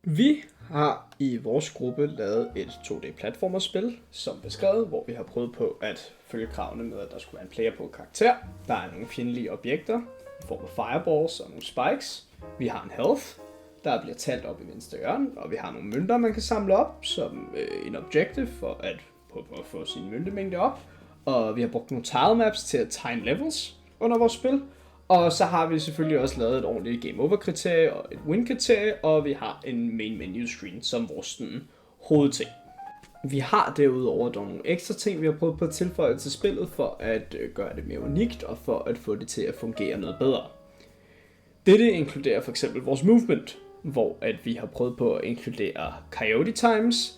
Vi har i vores gruppe lavet et 2D-platformerspil, som beskrevet, hvor vi har prøvet på at følge kravene med, at der skulle være en player på karakter. Der er nogle fjendtlige objekter i form af fireballs og nogle spikes. Vi har en health, der bliver talt op i venstre hjørne, og vi har nogle mønter, man kan samle op som en objective for at prøve at få sin møntemængde op. Og vi har brugt nogle tile maps til at tegne levels under vores spil. Og så har vi selvfølgelig også lavet et ordentligt game over kriterie og et win kriterie, og vi har en main menu screen som vores hovedting. Vi har derudover dog nogle ekstra ting, vi har prøvet på at tilføje til spillet for at gøre det mere unikt og for at få det til at fungere noget bedre. Dette inkluderer for eksempel vores movement, hvor at vi har prøvet på at inkludere coyote times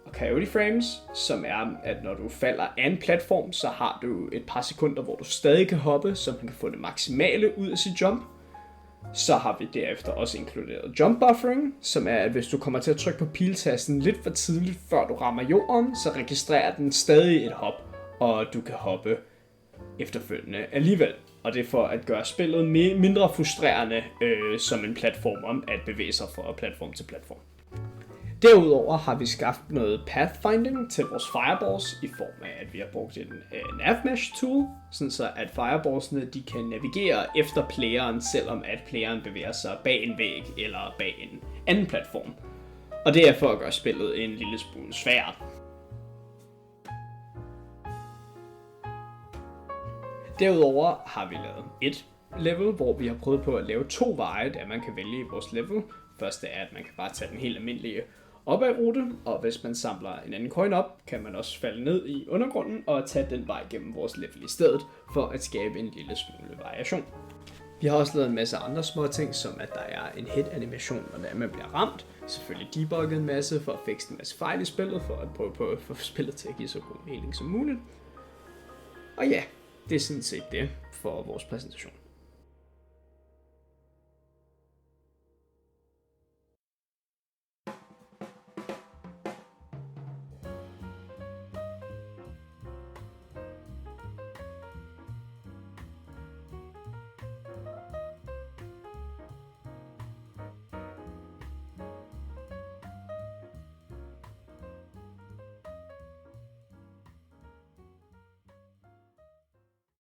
og coyote frames, som er, at når du falder af en platform, så har du et par sekunder, hvor du stadig kan hoppe, så man kan få det maksimale ud af sit jump. Så har vi derefter også inkluderet jump buffering, som er, at hvis du kommer til at trykke på piltasten lidt for tidligt, før du rammer jorden, så registrerer den stadig et hop, og du kan hoppe efterfølgende alligevel. Og det er for at gøre spillet mindre frustrerende som en platform at bevæge sig fra platform til platform. Derudover har vi skabt noget pathfinding til vores fireballs i form af, at vi har brugt en navmesh tool, sådan så at fireballsene de kan navigere efter playeren, selvom at playeren bevæger sig bag en væg eller bag en anden platform. Og det er for at gøre spillet en lille smule sværere. Derudover har vi lavet et level, hvor vi har prøvet på at lave 2 veje, der man kan vælge i vores level. Første er, at man kan bare tage den helt almindelige opad-rute, og hvis man samler en anden coin op, kan man også falde ned i undergrunden og tage den vej gennem vores level i stedet, for at skabe en lille smule variation. Vi har også lavet en masse andre små ting, som at der er en hit-animation, når man bliver ramt. Selvfølgelig debugget en masse for at fikse en masse fejl i spillet, for at prøve på at få spillet til at give så god mening som muligt. Og ja, det er sådan set det for vores præsentation.